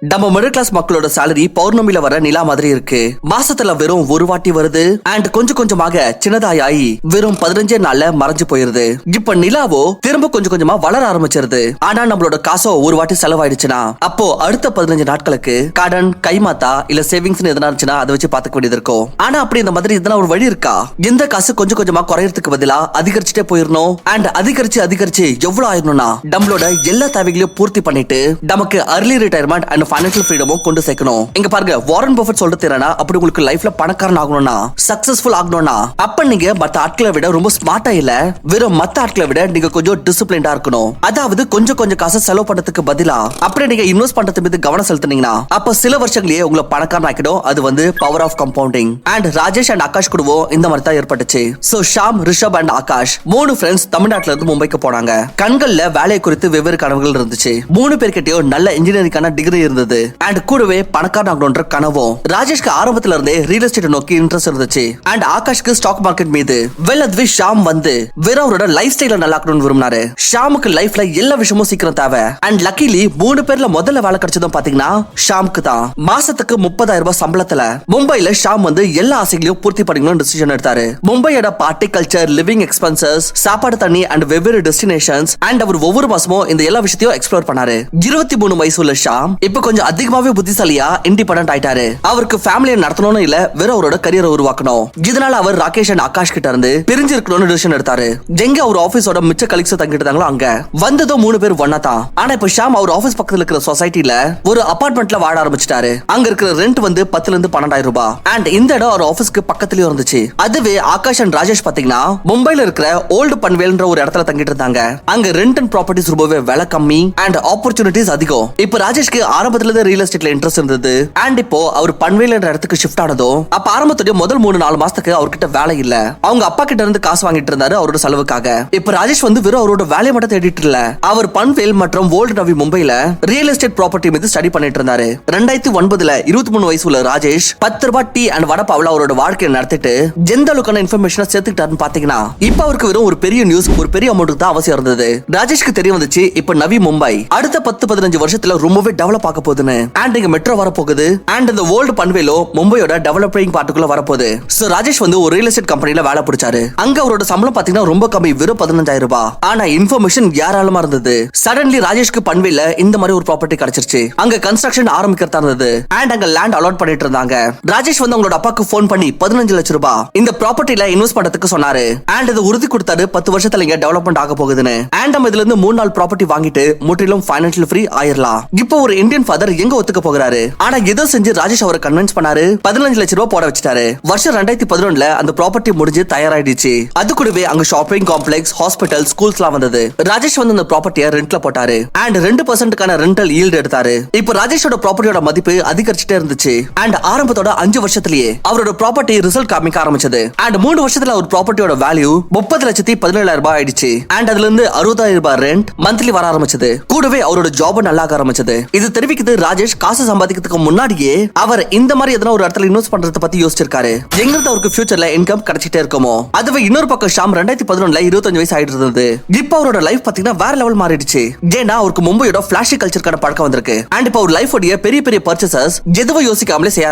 நம்ம middle class மக்களோட salary பௌர்ணமியில வர நிலா மாதிரி இருக்கு. மாசத்துல வெறும் ஒரு வாட்டி வருது அண்ட் கொஞ்சம் கொஞ்சமாக சின்னதாயி வெறும் 15 நாள்ல மறைஞ்சு போயிருது. இப்ப நிலாவோ திரும்ப கொஞ்சம் கொஞ்சமா வளர ஆரம்பிச்சிருது. ஆனா நம்மளோட காசோ ஒரு வாட்டி செலவாயிடுச்சுன்னா அப்போ அடுத்த 15 நாட்களுக்கு கடன், கைமாத்தா இல்ல சேவிங்ஸ் எதனா இருந்துச்சுன்னா அதை வச்சு பாத்துக்க வேண்டியது இருக்கும். ஆனா அப்படி இந்த மாதிரி எதனா ஒரு வழி இருக்கா? இந்த காசு கொஞ்சம் கொஞ்சமா குறையறதுக்கு பதிலா அதிகரிச்சுட்டே போயிடணும் அண்ட் அதிகரிச்சு எவ்வளவு ஆயிரணும்னா நம்மளோட எல்லா தேவைகளையும் பூர்த்தி பண்ணிட்டு நமக்கு அர்லி ரிட்டையர்மெண்ட் அண்ட் ஃபைனான்சியல் ஃப்ரீடமும் கொண்டு சேர்க்கணும். இங்க பாருங்க, வாரன் பஃபெட் சொல்றது என்னன்னா, அப்படி உங்களுக்கு லைஃப்ல பணக்காரன் ஆகணும்னா, சக்சஸ்ஃபுல் ஆகணும்னா அப்ப நீங்க மத்த ஆட்களை விட ரொம்ப ஸ்மார்ட்டா இல்ல, வெறும் மத்த ஆட்களை விட நீங்க கொஞ்சம் டிசிப்ளின்டா இருக்கணும். அதாவது கொஞ்சம் காசு செலவு பண்றதுக்கு பதிலா அப்படியே நீங்க இன்வெஸ்ட் பண்றது மீது கவனம் செலுத்தினீங்கன்னா அப்ப சில வருஷங்களே உங்களை பணக்காரன் ஆக்கிடும். அது வந்து power of compounding. And Rajesh and Akash கூடவும் இந்த மாதிரி தான் ஏற்பட்டுச்சு. So Sham, Rishabh and Akash 3 friends தமிழ்நாட்டுல இருந்து மும்பைக்கு போனாங்க. கண்கள்ல வேலையை குறித்து வெவ்வேறு கனவுகள் இருந்துச்சு. 3 பேர்கிட்டயும் நல்ல இன்ஜினியரிங்கான டிகிரி இருந்தது அண்ட் கூடவே பணக்காரன் ஆகணும்ன்ற கனவும். ராஜேஷ்க்கு ஆரம்பத்துல இருந்தே ரியல் எஸ்டேட் நோக்கி இன்ட்ரெஸ்ட் இருந்துச்சு அண்ட் ஆகாஷ்க்கு ஸ்டாக் மார்க்கெட் மீது. அதுவே ஷாம் வந்து வெறும் அவரோட லைஃப் ஸ்டைல நல்லா இருக்கணும்னு விரும்பினாரு. ஷாமுக்கு லைஃப்ல எல்லா விஷயமும் சீக்கிரம் தேவை அண்ட் லக்கிலி 3 பேர்ல முதல்ல வேலை கிடைச்சதும் பாத்தீங்கன்னா ஷாமுக்கு தான். மாசத்துக்கு 30,000 ரூபாய் சம்பளத்துல மும்பைல ஷாம் வந்து எல்லா ஆசைகளையும் பூர்த்தி பண்ணிக்கணும்னு டிசிஷன் எடுத்தாரு. மும்பையோட பார்ட்டி கல்ச்சர், லிவிங் எக்ஸ்பென்சஸ், சாப்பாடு, தண்ணி அண்ட் வெவ்வேறு டெஸ்டினேஷன்ஸ் அண்ட் அவர் ஒவ்வொரு மாசமும் இந்த எல்லா விஷயத்தையும் எக்ஸ்ப்ளோர் பண்ணாரு. 23 வயசு உள்ள ஷாம் இப்ப கொஞ்சம் அதிகமாவே புத்திசாலியா இண்டிபெண்டன்ட் ஆயிட்டாரு. அவருக்கு ஃபேமிலியை நடத்தணும்னு இல்ல, வேற அவரோட கரியரை உருவாக்கணும். இதனால அவர் ராகேஷ் அண்ட் ஆகாஷ் கிட்ட இருந்து பிரிஞ்சு இருக்கணும்னு டிசிஷன் எடுத்தாரு. எங்க அவர் ஆபீஸோட மிச்ச கலீக்ஸ் தங்கிட்டு இருந்தாங்களோ அங்க வந்ததும் 3 பேர் ஒண்ணா தான். ஆனா இப்ப ஷாம் அவர் ஆபீஸ் பக்கத்துல இருக்கிற சொசைட்டில ஒரு அபார்ட்மெண்ட்ல வாழ ஆரம்பிச்சிட்டாரு. அங்க இருக்கிற ரெண்ட் வந்து 10 ல இருந்து 12,000 ரூபாய் அண்ட் இந்த இடம் அவர் ஆபீஸ்க்கு பக்கத்துலயே இருந்துச்சு. அதுவே ஆகாஷ் அண்ட் ராஜேஷ் பாத்தீங்கன்னா மும்பைல இருக்கிற ஓல்டு பன்வேல்ன்ற ஒரு இடத்துல தங்கிட்டு இருந்தாங்க. அங்க ரெண்ட் அண்ட் ப்ராப்பர்ட்டிஸ் ரொம்பவே விலை கம்மி அண்ட் ஆப்பர்ச்சுனிட்டிஸ் அதிகம். இப்ப ராஜேஷ்க்கு ஆரம்பத்துல இருந்து ரியல் எஸ்டேட்ல இன்ட்ரெஸ்ட் இருந்தது அண்ட் இப்போ அவர் பன்வேல் என்ற இடத்துக்கு ஷிஃப்ட் ஆனதும் அப்ப ஆரம்பத்துடைய முதல் 3-4 மாசத்துக்கு அவர்கிட்ட வேலை இல்ல. அவங்க அப்பா கிட்ட இருந்து காசு வாங்கிட்டு இருந்தாரு அவரோட செலவுக்காக. இப்ப ராஜேஷ் வந்து வெறும் அவரோட வேலையை மட்டும் தேடிட்டு இல்ல, அவர் பன்வேல் மற்றும் ஓல்டு நவி மும்பைல ரியல் எஸ்டேட் ப்ராப்பர்ட்டி மீது ஸ்டடி பண்ணிட்டு இருந்தாரு. 2009ல 23 வயசு உள்ள ராஜேஷ் 10 ரூபாய் டீ அண்ட் வடப்பாவுல அவரோட வாழ்க்கையை நடத்திட்டு எந்த அளவுக்கான இன்ஃபர்மேஷனை சேர்த்துக்கிட்டாருன்னு பாத்தீங்கன்னா இப்ப அவருக்கு வெறும் ஒரு பெரிய நியூஸ், ஒரு பெரிய அமௌண்ட் தான் அவசியம் இருந்தது. ராஜேஷ்க்கு தெரிய வந்துச்சு இப்ப நவி மும்பை அடுத்த 10-15 வருஷத்துல ரொம்பவே டெவலப் ஆக போகுதுன்னு. அண்ட் இங்க மெட்ரோ வரப்போகுது அண்ட் இந்த ஓல்டு பன்வேலோ மும்பையோட டெவலப்பிங் பார்ட்டுக்குள்ள வரப்போகுது. சோ ராஜேஷ் வந்து ஒரு ரியல் எஸ்டேட் கம்பெனில வேலை பிடிச்சாரு. அங்க அவரோட சம்பளம் பாத்தீங்கன்னா ரொம்ப கம்மி, வெறும் 15,000 ரூபாய். ஆனா இன்ஃபர்மேஷன் யாராலுமா இருந்தது. சடன்லி ராஜேஷ்க்கு பன்வேல்ல இந்த மாதிரி ஒரு ப்ராப்பர்ட்டி கிடைச்சிருச்சு. அங்க கன்ஸ்ட்ரக்ஷன் ஆரம்பிக்கிறதா இருந்தது அண்ட் அங்க லேண்ட் அலாட் பண்ணிட்டு இருந்தாங்க. ராஜேஷ் வந்து அவங்களோட அப்பாக்கு போன் பண்ணி 15 லட்சம் ரூபாய் இந்த ப்ராப்பர்ட்டில இன்வெஸ்ட் பண்றதுக்கு சொன்னாரு அண்ட் இது உறுதி கொடுத்தாரு 10 வருஷத்துல இங்க டெவலப்மெண்ட் ஆக போகுதுன்னு. அண்ட் நம்ம இதுல இருந்து 3-4 ப்ராப்பர்ட்டி வாங்கிட்டு முற்றிலும் ஃபைனான்சியல் ஃப்ரீ ஆயிரலாம். இப்போ ஒரு இந்தியன் ஃபாதர் எங்க ஒத்துக்க போகிறாரு. ஆனா ஏதோ செஞ்சு ராஜேஷ் அவரை கன்வின்ஸ் பண்ணாரு. 15 லட்சம் ரூபாய் போட வச்சிட்டாரு. வருஷம் 2011ல அந்த ப்ராப்பர்ட்டி முடிஞ்சு தயாராயிடுச்சு. அது கூடவே அங்க ஷாப்பிங் காம்ப்ளெக்ஸ், ஹாஸ்பிட்டல், ஸ்கூல்ஸ்லாம் வந்தது. ராஜேஷ் வந்து அந்த ப்ராப்பர்ட்டியை ரெண்ட்ல போட்டாரு அண்ட் 2% ரெண்டல் ஈல்ட் எடுத்தாரு. இப்போ ராஜேஷோட ப்ராப்பர்ட்டியோட மதிப்பு அதிகரிச்சுட்டே இருந்துச்சு அண்ட் ஆரம்பத்தோட 5 வருஷத்திலேயே அவரோட ப்ராப்பர்ட்டி ரிசல்ட் காமிக்க ஆரம்பிச்சது. அண்ட் 3 வருஷத்துல ஒரு ப்ராப்பர்ட்டியோட வேல்யூ 30,17,000 ரூபாய் ஆயிடுச்சு அண்ட் அதுல இருந்து 60,000 ரூபாய் ரெண்ட் மந்த்லி வர ஆரம்பிச்சது. கூடவே அவரோட ஜாப் நல்லா ஆரம்பிச்சது. இது தெரிவிக்குது ராஜேஷ் காசு சம்பாதிக்கிறதுக்கு முன்னாடியே அவர் இந்த மாதிரி எதனா ஒரு இடத்துல இன்வெஸ்ட் பண்றத பத்தி யோசிச்சிருக்காரு. எங்களுக்கு அவருக்கு ஃபியூச்சர்ல இன்கம் கிடைச்சிட்டே இருக்குமோ. அதுவே இன்னொரு பக்கம் ஷாம் 2011ல 25 வயசு ஆயிட்டு இருந்தது. இப்போ அவரோட லைஃப் பாத்தீங்கன்னா வேற லெவல் மாறிடுச்சு. ஏன்னா அவருக்கு மும்பையோட பிளாஷி கல்ச்சருக்கான பழக்கம் வந்திருக்கு அண்ட் இப்போ அவர் லைஃப் உடைய பெரிய பெரிய பர்ச்சேசஸ் எதுவும் யோசிக்காமலே செய்ய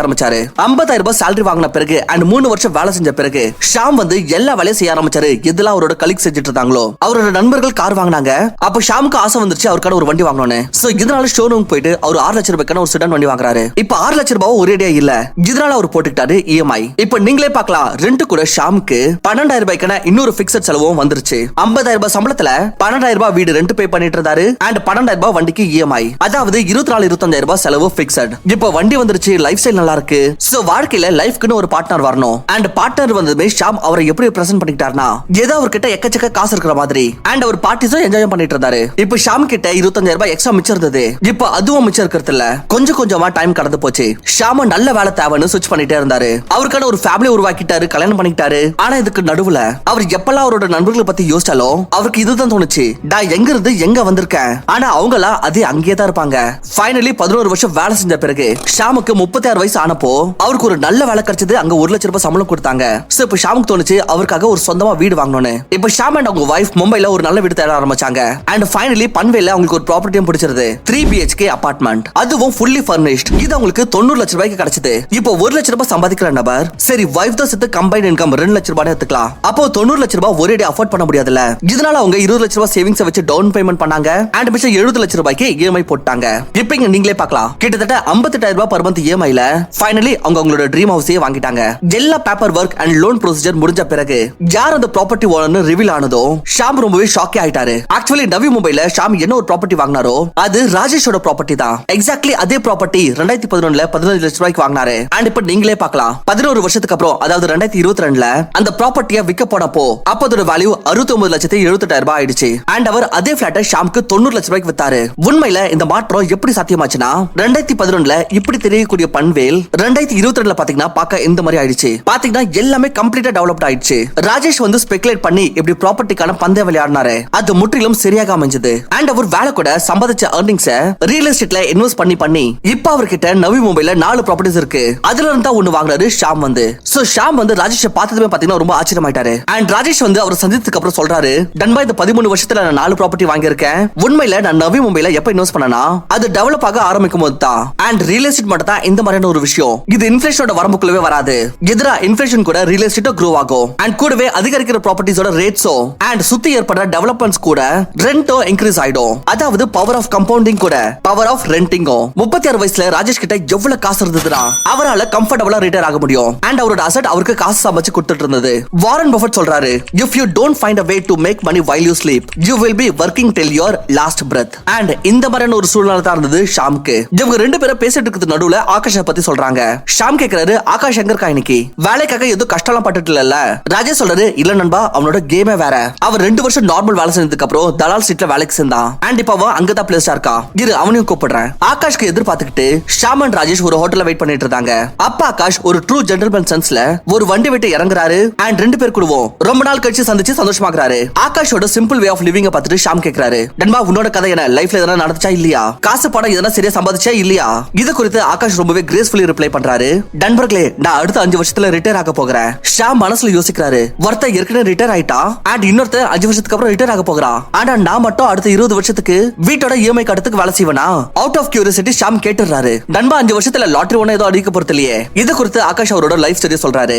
ஆரம்பிச்சாரு. 50,000 ரூபாய் salary வாங்கின பிறகு அண்ட் 3 வருஷம் வேலை செஞ்ச பிறகு ஷாம் வந்து எல்லா வேலையும் செய்ய ஆரம்பிச்சாரு. எதெல்லாம் அவரோட கலீக் செஞ்சுட்டு இருந்தாங்களோ. அவரோட நண்பர்கள் கார் வாங்கினாங்க. அப்ப ஷாமுக்கு ஆசை வந்துருச்சு அவருக்கான ஒரு வண்டி வாங்கணும்னு. சோ இதனால ஷோரூம் போயிட்டு அவர் 6 லட்சம் ரூபாய்க்கான ஒரு செடான் வண்டி வாங்குறாரு. இப்ப 6 லட்சம் ரூபாய் ஒரேடியா இல்ல, இதனால அவர் போட்டுக்கிட்டாரு இஎம்ஐ. இப்ப நீங்களே பார்க்கலாம், ரெண்ட் கூட ஷாமுக்கு 12,000 ரூபாய்க்கான இன்னொரு பிக்ஸட் செலவும் வந்துருச்சு. 50,000 ரூபாய் சம்பளத்துல 12,000 ரூபாய் வீடு ரெண்ட் பே பண்ணிட்டு இருந்தாரு அண்ட் 12,000 ரூபாய் வண்டிக்கு இஎம்ஐ. அதாவது 24-25,000 ரூபாய் செலவு பிக்ஸட். இப்ப வண்டி வந்துருச்சு, லைஃப் ஸ்டைல் நல்லா இருக்கு. சோ வாழ்க்கையில லைஃப்க்குன்னு ஒரு பார்ட்னர் வரணும் அண்ட் பார்ட்னர் வந்ததுமே ஷாம் அவரை எப்படி பிரசன்ட் பண்ணிட்டாருன்னா ஏதோ அவர்கிட்ட எக்கச்சக்க காசு இருக்கிற மாதிரி அண்ட் அவர் பார்ட்டிஸும் என்ஜாய் பண்ணிட்டு இருந்தாரு. இப்ப ஷாம் கிட்ட 25,000 ரூபாய் எக்ஸ்ட்ரா மிச்சம் இருந்தது. இப்ப அதுவும் மிச்சம் இருக்கிறது இல்ல. கொஞ்சம் கொஞ்சமா டைம் கடந்து போச்சு. ஷாம் நல்ல வேலை தேவைன்னு ஸ்விட்ச் பண்ணிட்டே இருந்தாரு. அவருக்கான ஒரு ஃபேமிலி உருவாக்கிட்டாரு, கல்யாணம் பண்ணிட்டாரு. ஆனா இதுக்கு நடுவுல அவர் எப்பெல்லாம் அவரோட நண்பர்களை பத்தி யோசிச்சாலும் அவருக்கு இதுதான் தோணுச்சு, நான் எங்க இருந்து எங்க வந்திருக்கேன். ஆனா அவங்களா அதே அங்கேயே தான் இருப்பாங்க. ஃபைனலி 11 வருஷம் வேலை செஞ்ச பிறகு ஷாமுக்கு 36 வயசு ஆனப்போ அவருக்கு ஒரு நல்ல வேலை கிடைச்சது. அங்க 1 லட்சம் ரூபாய் சம்பளம் கொடுத்தாங்க. சோ இப்ப ஷாமுக்கு தோணுச்சு அவருக்காக ஒரு சொந்தமா வீடு வாங்கணும்னு. இப்ப ஷாம் அண்ட் அவங்க வைஃப் மும்பைல ஒரு நல்ல வீடு தேட ஆரம்பிச்சாங்க அண்ட் ஃபைனலி பன்வேல்ல அவங்களுக்கு ஒரு ப்ராப்பர்ட்டியும் பிடிச்சிருது. 3 BHK அபார்ட்மெண்ட். அபார்ட்மெண்ட், அதுவும் ஃபுல்லி ஃபர்னிஷ்ட். இது அவங்களுக்கு 90 லட்சம் ரூபாய்க்கு கிடைச்சது. இப்போ 1 லட்சம் ரூபாய் சம்பாதிக்கிற நபர் சரி வைஃப் தான் சேர்த்து கம்பைன் இன்கம் 2 லட்சம் ரூபாய் எடுத்துக்கலாம். அப்போ 90 லட்சம் ரூபாய் ஒரே அஃபோர்ட் பண்ண முடியாதுல்ல. இதனால அவங்க 20 லட்சம் ரூபாய் சேவிங்ஸ் வச்சு டவுன் பேமெண்ட் பண்ணாங்க. அண்ட் மிச்சம் 70 லட்சம் ரூபாய்க்கு இஎம்ஐ போட்டாங்க. இப்போ இங்க நீங்களே பார்க்கலாம், கிட்டத்தட்ட 58,000 ரூபாய் பர் மந்த் இஎம்ஐல ஃபைனலி அவங்க அவங்களோட ட்ரீம் ஹவுஸையே வாங்கிட்டாங்க. எல்லா paper work and loan procedure முடிஞ்ச பிறகு யார் அந்த ப்ராப்பர்ட்டி ஓனர்னு ரிவீல் ஆனதோ ஷாம் ரொம்பவே ஷாக்கே ஆயிட்டாரு. ஆக்சுவலி நவி மும்பைல ஷாம் என்ன ஒரு ப்ராப்பர்ட்டி வாங்கினாரோ அது ராஜேஷோட ப்ராப்பர்ட்டி தான். எக்ஸாக்ட்லி அதே ப்ராப்பர்ட்டி 2011ல 15 லட்சம் ரூபாய்க்கு வாங்கினாரு. அண்ட் இப்ப நீங்களே பார்க்கலாம், 11 வருஷத்துக்கு அப்புறம் அதாவது 2022ல அந்த ப்ராப்பர்ட்டியை விற்க போனப்போ அப்ப அதோட வேல்யூ 69,78,000 ரூபாய் ஆயிடுச்சு. அண்ட் அவர் அதே பிளாட்டை ஷாம்க்கு 90 லட்சம் ரூபாய்க்கு வித்தாரு. உண்மையில இந்த மாற்றம் எப்படி சாத்தியமாச்சுன்னா 2011ல இப்படி தெரியக்கூடிய பன்வேல் 2022ல பாத்தீங்கன்னா பார்க்க இந்த மாதிரி ஆயிடுச்சு. பாத்தீங்கன்னா எல்லாமே கம்ப்ளீட்டா டெவலப்ட் ஆயிடுச்சு. ராஜேஷ் வந்து ஸ்பெகுலேட் பண்ணி இப்படி ப்ராப்பர்ட்டிக்கான பந்தய விளையாடினாரு. அது முற்றிலும் சரியாக அமைஞ்சது. அண்ட் அவர் வேலை கூட சம்பாதிச்ச earnings ரியல் எஸ்டேட்ல இன்வெஸ்ட் பண்ணி இப்ப அவர்கிட்ட நவி மும்பைல 4 ப்ராப்பர்ட்டிஸ் இருக்கு. அதுல இருந்தா ஒன்னு வாங்குறாரு ஷாம் வந்து. சோ ஷாம் வந்து ராஜேஷை பார்த்ததுமே பாத்தீங்கன்னா ரொம்ப ஆச்சரியமாயிட்டாரு. அண்ட் ராஜேஷ் வந்து அவர் சந்திச்சதுக்கு அப்புறம் சொல்றாரு, டன்பா இந்த 13 வருஷத்துல நான் 4 ப்ராப்பர்ட்டி வாங்கியிருக்கேன். உண்மையில நான் நவி மும்பைல எப்ப இன்வெஸ்ட் பண்ணனா அது டெவலப் ஆக ஆரம்பிக்கும் போது தான். அண்ட் ரியல் எஸ்டேட் மட்டும் தான் இந்த மாதிரியான ஒரு விஷயம். இது இன்ஃப்ளேஷனோட வரம்புக்குள்ளவே வராது. எதிரா இன்ஃப்ளேஷன் கூட ரியல் எஸ்டேட் க்ரோ ஆகும். அண்ட் கூடவே அதிகரிக்கிற ப்ராப்பர்ட்டிஸோட ரேட்ஸோ அண்ட் சுத்தி ஏற்படுற டெவலப்மெண்ட்ஸ் கூட ரெண்டோ இன்க்ரீஸ் ஆயிடும். அதாவது பவர் ஆஃப் கம்பவுண்டிங் கூட பவர் ஆஃப் ரெண்டிங்கோ. 36 வயசுல ராஜேஷ் கிட்ட எவ்வளவு காசு இருந்ததுன்னா அவரால கம்ஃபர்டபுளா ரிட்டையர் ஆக முடியும். அண்ட் அவரோட அசெட் அவருக்கு காசு சமைச்சு கொடுத்துட்டு இருந்தது. வாரன் பஃபெட் சொல்றாரு, if you don't find a way to make money while you sleep you will be working till your last breath. And இந்த மாதிரியான ஒரு சூழ்நிலை தான் இருந்தது ஷாம்க்கு. இவங்க ரெண்டு பேரும் பேசிட்டு இருக்கிறது நடுவுல ஆகாஷை பத்தி சொல்றாங்க. ஷாம் கேக்குறாரு, ஆகாஷ் எங்க இருக்கா இன்னைக்கு? வேலைக்காக எதுவும் கஷ்டம்லாம் பட்டுட்டு இல்ல. ராஜேஷ் சொல்றாரு, இல்ல நண்பா அவனோட கேமே வேற. அவர் 2 வருஷம் நார்மல் வேலை செஞ்சதுக்கு அப்புறம் தலால் ஸ்ட்ரீட்ல வேலைக்கு சேர்ந்தான். அண்ட் இப்ப அவன் அங்கதான் பிளேஸ்டா இருக்கா. இரு அவனையும் கூப்பிடுறேன். ஆகாஷ்க்கு எதிர்பார்த்துக்கிட்டு ஷாம் அண்ட் ராஜேஷ் ஒரு ஹோட்டல்ல வெயிட் பண்ணிட்டு இருந்தாங்க. அப்ப ஆகாஷ் ஒரு ட்ரூ ஜென்டில்மேன் சென்ஸ்ல ஒரு வண்டி விட்டு இறங்குறாரு. அண்ட் 2 பேர் கூடுவோம் ரொம்ப நாள் கழிச்சு சந்திச்சு சந்தோஷமாக்குறாரு. ஆகாஷோட சிம்பிள் வே ஆஃப் லிவிங்க பார்த்துட்டு ஷாம் கேக்குறாரு, நண்பா உன்னோட கதை என்ன? லைஃப்ல எதனா நடந்துச்சா இல்லையா? காசு படம் எதனா சரியா சம்பாதிச்சா இல்லையா? இது குறித்து ஆகாஷ் ரொம்பவே கிரேஸ்ஃபுல்லி ரிப்ளை பண்றாரு. நண்பர்களே நான் அடுத்த 5 வருஷத்துல ரிட்டையர் ஆக போகிறேன். ஷாம் மனசுல யோசிக்கிறாரு, ஒருத்தர் ஏற்கனவே ரிட்டையர் ஆயிட்டா அண்ட் இன்னொருத்தர் 5 வருஷத்துக்கு அப்புறம் ரிட்டையர் ஆக போகிறான். ஆனா நான் மட்டும் அடுத்த 20 வருஷத்துக்கு வீட்டோட இஎம்ஐ கட்டத்துக்கு வேலை செய்வனா? அவுட் ஆஃப் கியூரியாசிட்டி ஷாம் கேட்டுறாரு, நண்பா 5 வருஷத்துல லாட்டரி ஒண்ணு ஏதோ அடிக்க போறது இல்லையே. இது குறித்து ஆகாஷ் அவரோட லைஃப் ஸ்டோரி சொல்றாரு.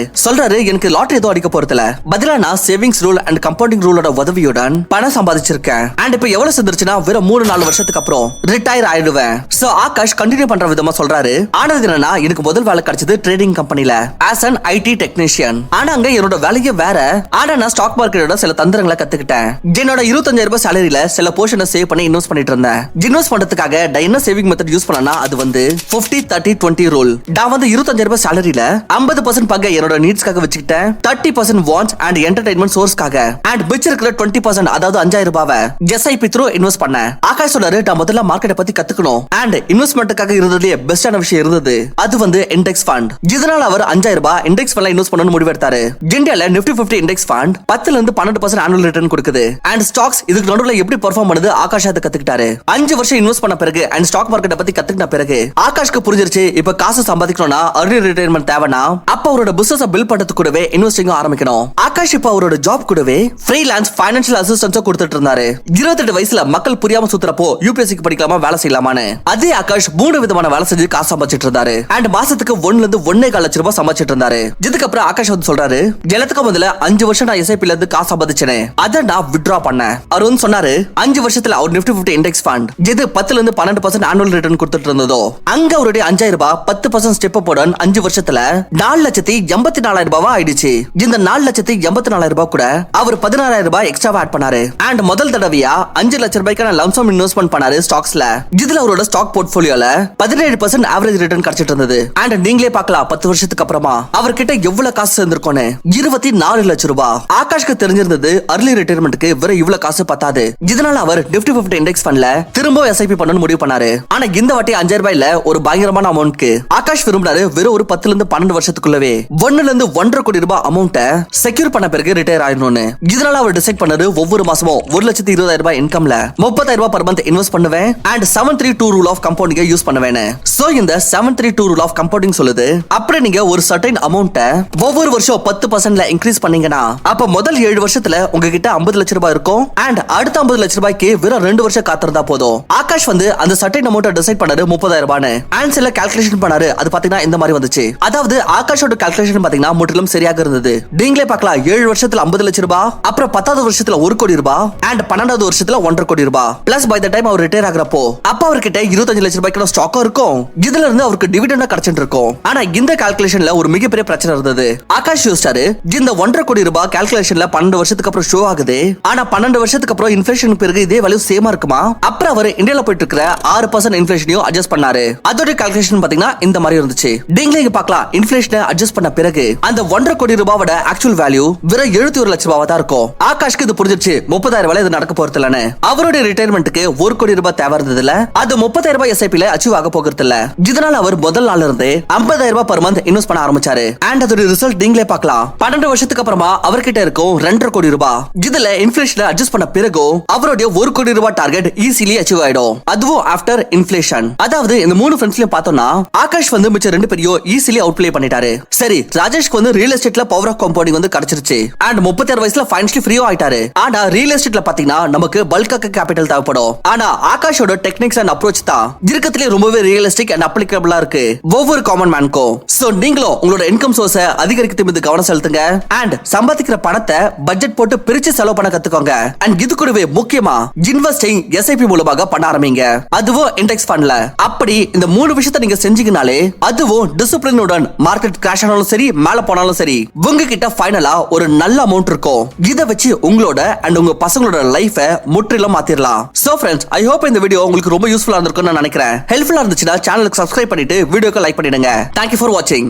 எனக்கு லாட்டரி ஏதோ அடிக்க போறது இல்ல, பதிலா நான் சேவிங்ஸ் ரூல் அண்ட் கம்பவுண்டிங் ரூலோட உதவியுடன் பணம் சம்பாதிச்சிருக்கேன். அண்ட் இப்ப எவ்வளவு சேர்ந்துருச்சுன்னா வெறும் 3-4 வருஷத்துக்கு அப்புறம் ரிட்டையர் ஆயிடுவேன். சோ ஆகாஷ் கண்டினியூ பண்ற விதமா சொல்றாரு, ஆனது என்னன்னா எனக்கு முதல் வேலை கிடைச்சது ட்ரேடிங் கம்பெனில ஆஸ் an ஐடி டெக்னீஷியன். ஆனா அங்க என்னோட வேலையே வேற. ஆனா நான் ஸ்டாக் மார்க்கெட்டோட சில தந்திரங்களை கத்துக்கிட்டேன். என்னோட 25,000 ரூபாய் சேலரியில சில போர்ஷனை சேவ் பண்ணி இன்வெஸ்ட் பண்ணிட்டு இருந்தேன். இன்வெஸ்ட் பண்றதுக்காக நான் என்ன சேவிங் மெத்தட் யூஸ் பண்ணனா அது வந்து 50-30-20 ரூல். நான் வந்து 25,000 ரூபாய் சேலரியில 50% பங்கை என்னோட நீட்ஸ்க்காக வச்சுக்கிட்டேன், 30% வாண்ட்ஸ் அண்ட் என்டர்டைன்மெண்ட் சோர்ஸ்க்காக அண்ட் மிச்சம் இருக்கிற 20% அதாவது 5,000 ரூபாவை எஸ்ஐபி த்ரூ இன்வெஸ்ட் பண்ணேன். ஆகாஷ் சொல்றாரு, நான் முதல்ல மார்க்கெட்டை பத்தி கத்துக்கணும் அண்ட் இன்வெஸ்ட்மெண்ட்டுக்காக இருந்ததுலயே பெஸ்டான விஷயம் இருந்தது அது வந்து இண்டெக்ஸ் ஃபண்ட். இதனால அவர் 5,000 ரூபாய் இண்டெக்ஸ் ஃபண்ட்ல இன்வெஸ்ட் பண்ணனும் முடிவெடுத்தாரு. இந்தியால நிஃப்டி 50 இண்டெக்ஸ் ஃபண்ட் 10ல இருந்து 12% ஆனுவல் ரிட்டர்ன் கொடுக்குது. அண்ட் ஸ்டாக்ஸ் இதுக்கு நடுவுல எப்படி பெர்ஃபார்ம் பண்ணுது ஆகாஷ் அதை கத்துக்கிட்டாரு. 5 வருஷம் இன்வெஸ்ட் பண்ண பிறகு அண்ட் ஸ்டாக் மார்க்கெட்டை பத்தி கத்துக்கிட்ட பிறகு ஆகாஷ்க்கு புரிஞ்சிருச்சு, இப்ப காசு சம்பாதிக்கணும்னா early retirement தேவைனா அப்ப அவரோட பிசினஸ் பில்ட் பண்றது கூடவே இன்வெஸ்டிங் ஆரம்பிக்கணும். ஆகாஷ் இப்ப அவரோட ஜாப் கூடவே ஃப்ரீலான்ஸ் ஃபைனான்சியல் அசிஸ்டன்ஸ் கொடுத்துட்டு இருந்தாரு. 28 வயசுல மக்கள் புரியாம சுத்துறப்போ யூபிஎஸ்சிக்கு படிக்கலாமா வேலை செய்யலாமான்னு அதே ஆகாஷ் 3 விதமான வேலை செஞ்சு காசு சம்பாதிச்சிட்டு இருந்தாரு. அண்ட் மாசத்துக்கு 1 இருந்து 1.25 லட்சம் ரூபாய் சம்பாதிச்சிட்டு இருந்தாரு. இதுக்கப்புறம் ஆகாஷ் வந்து சொல்றாரு, எல்லாத்துக்கும் முதல்ல 5 வருஷம் நான் எஸ்ஐபி ல இருந்து காசு சம்பாதிச்சேனே அதை நான் வித்ட்ரா பண்ணேன். அவர் வந்து சொன்னாரு, 5 வருஷத்துல அவர் நிஃப்டி 50 இண்டெக்ஸ் ஃபண்ட் எது 10ல இருந்து 12% ஆனுவல் ரிட்டர்ன் கொடுத்துட்டு இருந்ததோ அங்க அவருடைய 5,000 ரூபாய் 10% ஸ்டெப் போடன் 5 வருஷத்துல 4,84,000 ரூபாய் ஆயிடுச்சு. இந்த 4,84,000 ரூபாய் கூட அவர் 16,000 ரூபாய் எக்ஸ்ட்ரா ஆட் பண்ணாரு. அண்ட் முதல் தடவையா 5 லட்சம் ரூபாய்க்கான லம்சம் இன்வெஸ்ட்மெண்ட் பண்ணாரு ஸ்டாக்ஸ்ல. இதுல அவரோட ஸ்டாக் போர்ட்ஃபோலியோல 17% ஆவரேஜ் ரிட்டர்ன் கிடைச்சிட்டு இருந்தது. அண்ட் நீங்களே பார்க்கலாம் 10 வருஷத்துக்கு அப்புறமா அவர்கிட்ட எவ்வளவு காசு சேர்ந்திருக்கோன்னு 24 லட்சம் ரூபாய். ஆகாஷ்க்கு தெரிஞ்சிருந்தது அர்லி ரிட்டையர்மெண்ட்க்கு வேற இவ்வளவு காசு பத்தாது. இதனால அவர் நிஃப்டி 50 இண்டெக்ஸ் ஃபண்ட்ல திரும்ப எஸ்ஐபி பண்ணனும் முடிவு பண்ணாரு. ஆனா இந்த வாட்டி 5,000 ரூபாயில ஒரு பயங்கரமான அமௌண்ட்க்கு ஆகாஷ் விரும்பினாரு. வெறும் ஒரு 10ல இருந்து 12 வருஷத்துக்குள்ளவே 1ல இருந்து 1.5 கோடி ரூபாய் அமௌண்ட்டை செக்யூர் பண்ண பிறகு ரிட்டையர் ஆயிடணும்னு. இதனால அவர் டிசைட் பண்ணாரு, ஒவ்வொரு மாசமும் 1,20,000 ரூபாய் இன்கம்ல 30,000 ரூபாய் பர் மந்த் இன்வெஸ்ட் பண்ணுவேன் and 732 rule of compounding use பண்ணுவேன். சோ இந்த 732 ரூல் ஆஃப் கம்பவுண்டிங் சொல்லுது, அப்படியே நீங்க ஒரு சர்டைன் அமௌண்ட்டை ஒவ்வொரு வருஷம் 10%ல இன்க்ரீஸ் பண்ணீங்கன்னா அப்ப முதல் 7 வருஷத்துல உங்ககிட்ட 50 லட்சம் ரூபாய் இருக்கும் அண்ட் அடுத்த 50 லட்சம் ரூபாய்க்கு வெறும் 2 வருஷம் காத்திருந்தா போதும். ஆகாஷ் வந்து அந்த சர்டைன் அமௌண்ட் டிசைட் பண்ணாரு 30,000 ரூபாய். ஆன்சர்ல கால்குலேஷன் பண்ணாரு. அது பாத்தீங்கன்னா இந்த மாதிரி வந்துச்சு. அதாவது ஆகாஷோட கால்குலேஷன் பாத்தீங்கன்னா முற்றிலும் சரியாக இருந்தது. நீங்களே பார்க்கலாம் 7 வருஷத்துல 50 லட்சம் ரூபாய், அப்புறம் 10வது வருஷத்துல 1 கோடி ரூபாய் அண்ட் 12வது வருஷத்துல 1.5 கோடி ரூபாய். பிளஸ் பை த டைம் அவர் ரிட்டையர் ஆகுறப்போ அப்ப அவர்கிட்ட 25 லட்சம் ரூபாய்க்கு ஸ்டாக் இருக்கும். இதுல இருந்து அவருக்கு டிவிடெண்டா கிடைச்சிட்டு இருக்கும். ஆனா இந்த கால்குலேஷன்ல ஒரு மிகப்பெரிய பிரச்சனை இருந்தது. ஆகாஷ் யோசிச்சாரு, இந்த 1.5 கோடி ரூபாய் கால்குலேஷன்ல 12 வருஷத்துக்கு அப்புறம் ஷோ ஆகுது. ஆனா 12 வருஷத்துக்கு அப்புறம் இன்ஃபிளேஷன் பிறகு இதே வேல்யூ சேமா இருக்குமா? அப்புறம் அவர் இந்தியால போயிட்டு இருக்கிற 6% இன்ஃபிளேஷனையும் அட்ஜஸ்ட் பண்ணாரு. அதோட கால்குலேஷன் பாத்தீங்கன்னா இந்த மாதிரி இருந்துச்சு. நீங்களே இங்க பார்க்கலாம். இன்ஃபிளேஷனை அட்ஜஸ்ட் பண்ண பிறகு அந்த 1.5 கோடி ரூபாயோட ஆக்சுவல் வேல்யூ வெறும் 71 லட்சம் ரூபாய் தான் இருக்கும். ஆகாஷ்க்கு இது புரிஞ்சிருச்சு. 30,000 வேலை இது நடக்க போறது இல்லன்னு. அவருடைய ரிட்டையர்மெண்ட்டுக்கு 1 கோடி ரூபாய் தேவை இருந்தது இல்ல, அது 30,000 ரூபாய் எஸ்ஐபில அச்சீவ் ஆக போகிறது இல்ல. இதனால அவர் முதல் நாள்ல இருந்து 50,000 ரூபாய் per month இன்வெஸ்ட் பண்ண ஆரம்பிச்சாரு. அண்ட் அதோட ரிசல்ட் நீங்களே பார்க்கலாம். 12 வருஷத்துக்கு அப்புறமா அவர்கிட்ட இருக்கும் 2.5 கோடி ரூபாய். இதுல இன்ஃபிளேஷனை அட்ஜஸ்ட் பண்ண பிறகு அவருடைய 1 கோடி ரூபாய் டார்கெட் ஈஸிலி அச்சீவ் ஆயிடும். அதுவும் ஆஃப்டர் இன்ஃபிளேஷன். அதாவது இந்த 3 ஃப்ரெண்ட்ஸ்லயும் பார்த்தோம்னா ஆகாஷ் வந்து மிச்ச 2 பேரையும் ஈஸிலி அவுட் பிளே பண்ணிட்டாரு. சரி, ராஜேஷ்க்கு வந்து ரியல் எஸ்டேட்ல பவர் ஆஃப் கம்பவுண்டிங் வந்து கிடைச்சிருச்சு. அண்ட் 36 வயசுல ஃபைனான்ஷியலி ஃப்ரீயா ஆயிட்டாரு. ஆனா ரியல் எஸ்டேட்ல பாத்தீங்கன்னா நமக்கு பல்காக கேபிட்டல் தேவைப்படும். ஆனா ஆகாஷோட டெக்னிக்ஸ் அண்ட் அப்ரோச் தான் இருக்கத்திலே ரொம்பவே ரியலிஸ்டிக் அண்ட் அப்ளிகபிளா இருக்கு ஒவ்வொரு காமன் மேனுக்கும். சோ நீங்களும் உங்களோட இன்கம் சோர்ஸை அதிகரிக்கிறது மீது கவனம் செலுத்துங்க. அண்ட் சம்பாதிக்கிற பணத்தை பட்ஜெட் போட்டு பிரிச்சு செலவு பண்ண கத்துக்கோங்க. அண்ட் இது கூடவே முக்கியமா இன்வெஸ்டிங் எஸ்ஐபி மூலமாக பண்ண ஆரம்பிங்க. அதுவும் இண்டெக்ஸ் ஃபண்ட்ல. அப்படி இந்த 3 விஷயத்தை நீங்க செஞ்சீங்கனாலே அதுவும் டிசிப்ளினுடன் மார்க்கெட் கிராஷ் ஆனாலும் சரி மேல போனாலும் சரி உங்ககிட்ட ஃபைனலா ஒரு நல்ல அமௌண்ட் இருக்கும். இத வச்சு உங்களோட அண்ட் உங்க பசங்களோட லைஃபை முற்றிலும் மாத்திரலாம். சோ ஃப்ரெண்ட்ஸ், ஐ ஹோப் இந்த வீடியோ உங்களுக்கு ரொம்ப யூஸ்ஃபுல்லா இருந்திருக்கும்னு நினைக்கிறேன். ஹெல்ப்ஃபுல்லா இருந்துச்சுன்னா சேனலுக்கு சப்ஸ்கிரைப் பண்ணிட்டு வீடியோக்கு லைக் பண்ணிடுங்க. தேங்க்யூ ஃபார் வாட்சிங்.